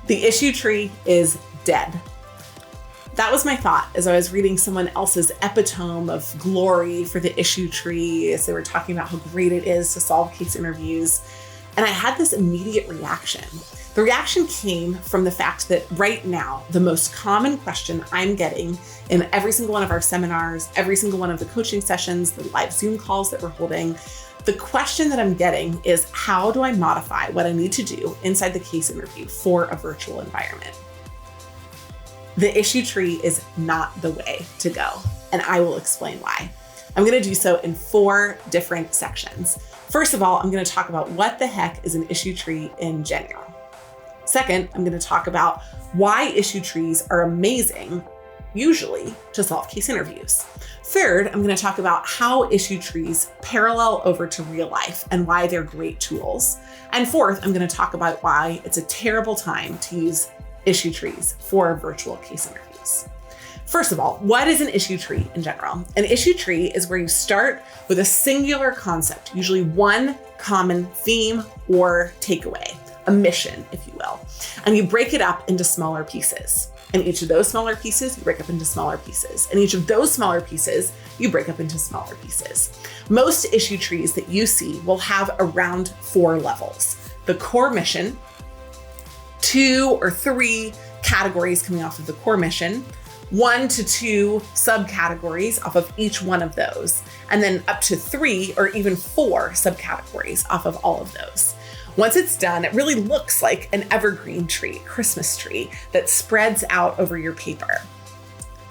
The issue tree is dead. That was my thought as I was reading someone else's epitome of glory for the issue tree as they were talking about how great it is to solve case interviews. And I had this immediate reaction. The reaction came from the fact that right now, the most common question I'm getting in every single one of our seminars, every single one of the coaching sessions, the live Zoom calls that we're holding, the question that I'm getting is, how do I modify what I need to do inside the case interview for a virtual environment? The issue tree is not the way to go, and I will explain why. I'm going to do so in 4 different sections. First of all, I'm going to talk about what the heck is an issue tree in general. Second, I'm going to talk about why issue trees are amazing, usually, to solve case interviews. Third, I'm going to talk about how issue trees parallel over to real life and why they're great tools. And fourth, I'm going to talk about why it's a terrible time to use issue trees for virtual case interviews. First of all, what is an issue tree in general? An issue tree is where you start with a singular concept, usually one common theme or takeaway, a mission, if you will, and you break it up into smaller pieces. And each of those smaller pieces, you break up into smaller pieces. And each of those smaller pieces, you break up into smaller pieces. Most issue trees that you see will have around 4 levels. The core mission, 2 or 3 categories coming off of the core mission, 1 to 2 subcategories off of each one of those, and then up to 3 or even 4 subcategories off of all of those. Once it's done, it really looks like an evergreen tree, Christmas tree, that spreads out over your paper.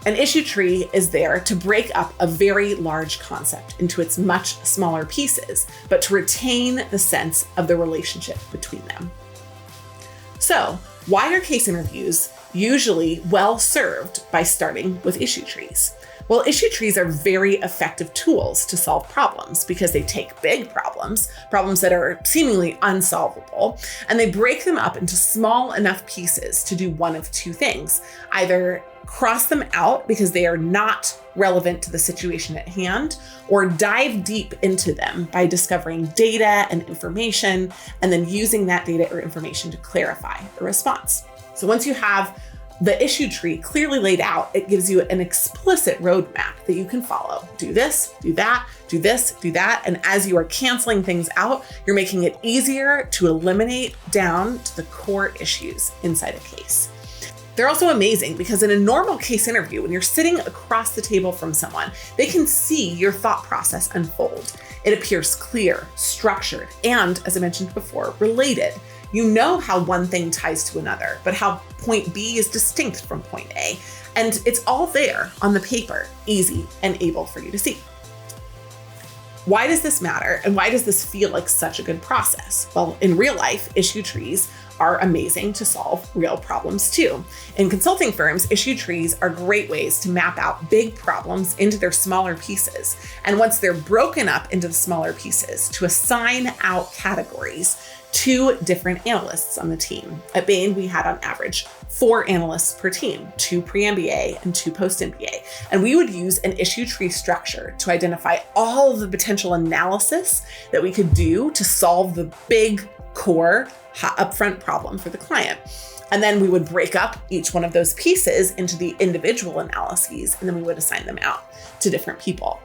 An issue tree is there to break up a very large concept into its much smaller pieces, but to retain the sense of the relationship between them. So, why are case interviews usually well served by starting with issue trees? Well, issue trees are very effective tools to solve problems because they take big problems that are seemingly unsolvable, and they break them up into small enough pieces to do one of 2 things. Either cross them out because they are not relevant to the situation at hand, or dive deep into them by discovering data and information, and then using that data or information to clarify a response. So once you have the issue tree clearly laid out, it gives you an explicit roadmap that you can follow. Do this, do that, do this, do that. And as you are canceling things out, you're making it easier to eliminate down to the core issues inside a case. They're also amazing because in a normal case interview, when you're sitting across the table from someone, they can see your thought process unfold. It appears clear, structured, and, as I mentioned before, related. You know how one thing ties to another, but how point B is distinct from point A. And it's all there on the paper, easy and able for you to see. Why does this matter? And why does this feel like such a good process? Well, in real life, issue trees are amazing to solve real problems too. In consulting firms, issue trees are great ways to map out big problems into their smaller pieces. And once they're broken up into the smaller pieces, to assign out categories to different analysts on the team. At Bain, we had on average 4 analysts per team, 2 pre-MBA and 2 post-MBA. And we would use an issue tree structure to identify all of the potential analysis that we could do to solve the big core upfront problem for the client. And then we would break up each one of those pieces into the individual analyses, and then we would assign them out to different people.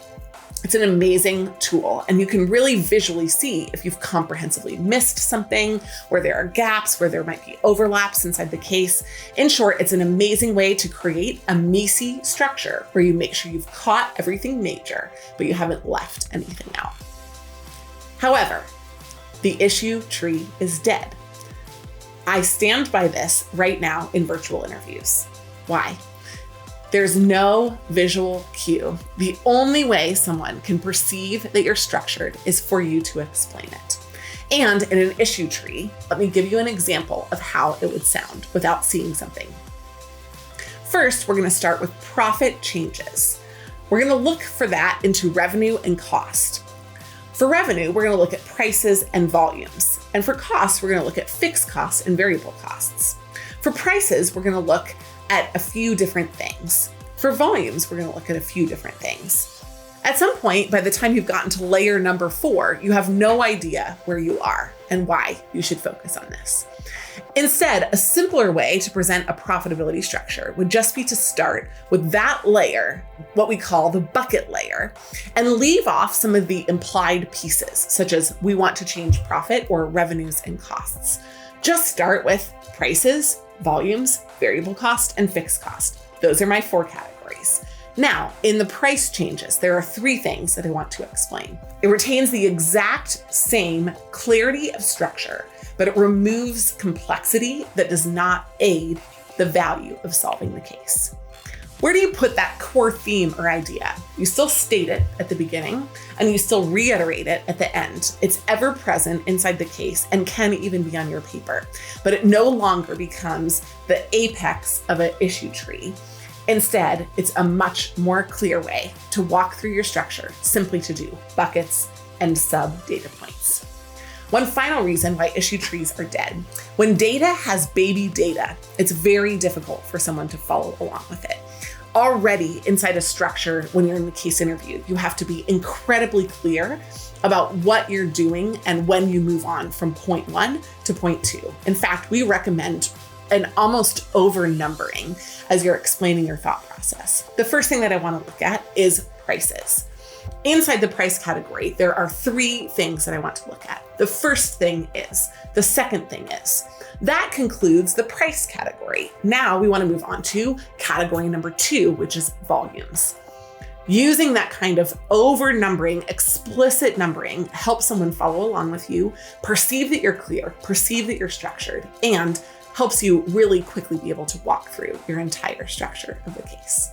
It's an amazing tool, and you can really visually see if you've comprehensively missed something, where there are gaps, where there might be overlaps inside the case. In short, it's an amazing way to create a MECE structure where you make sure you've caught everything major, but you haven't left anything out. However, the issue tree is dead. I stand by this right now in virtual interviews. Why? There's no visual cue. The only way someone can perceive that you're structured is for you to explain it. And in an issue tree, let me give you an example of how it would sound without seeing something. First, we're going to start with profit changes. We're going to look for that into revenue and cost. For revenue, we're going to look at prices and volumes. And for costs, we're going to look at fixed costs and variable costs. For prices, we're going to look at a few different things. For volumes, we're going to look at a few different things. At some point, by the time you've gotten to layer number 4, you have no idea where you are and why you should focus on this. Instead, a simpler way to present a profitability structure would just be to start with that layer, what we call the bucket layer, and leave off some of the implied pieces, such as we want to change profit or revenues and costs. Just start with prices, volumes, variable cost, and fixed cost. Those are my 4 categories. Now, in the price changes, there are 3 things that I want to explain. It retains the exact same clarity of structure, but it removes complexity that does not aid the value of solving the case. Where do you put that core theme or idea? You still state it at the beginning and you still reiterate it at the end. It's ever present inside the case and can even be on your paper, but it no longer becomes the apex of an issue tree. Instead, it's a much more clear way to walk through your structure, simply to do buckets and sub data points. One final reason why issue trees are dead. When data has baby data, it's very difficult for someone to follow along with it. Already inside a structure, when you're in the case interview, you have to be incredibly clear about what you're doing and when you move on from point 1 to point 2. In fact, we recommend an almost over numbering as you're explaining your thought process. The first thing that I want to look at is prices. Inside the price category, there are 3 things that I want to look at. The first thing is, the second thing is. That concludes the price category. Now we want to move on to category number 2, which is volumes. Using that kind of over numbering, explicit numbering helps someone follow along with you, perceive that you're clear, perceive that you're structured, and helps you really quickly be able to walk through your entire structure of the case.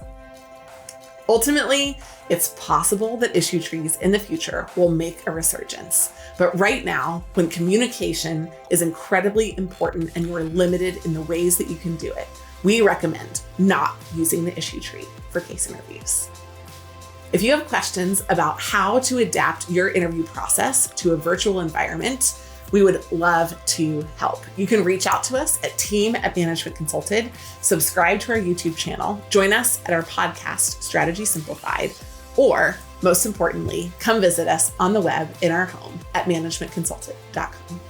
Ultimately, it's possible that issue trees in the future will make a resurgence. But right now, when communication is incredibly important and you're limited in the ways that you can do it, we recommend not using the issue tree for case interviews. If you have questions about how to adapt your interview process to a virtual environment, we would love to help. You can reach out to us at team@Management Consulted, subscribe to our YouTube channel, join us at our podcast, Strategy Simplified, or most importantly, come visit us on the web in our home at managementconsulted.com.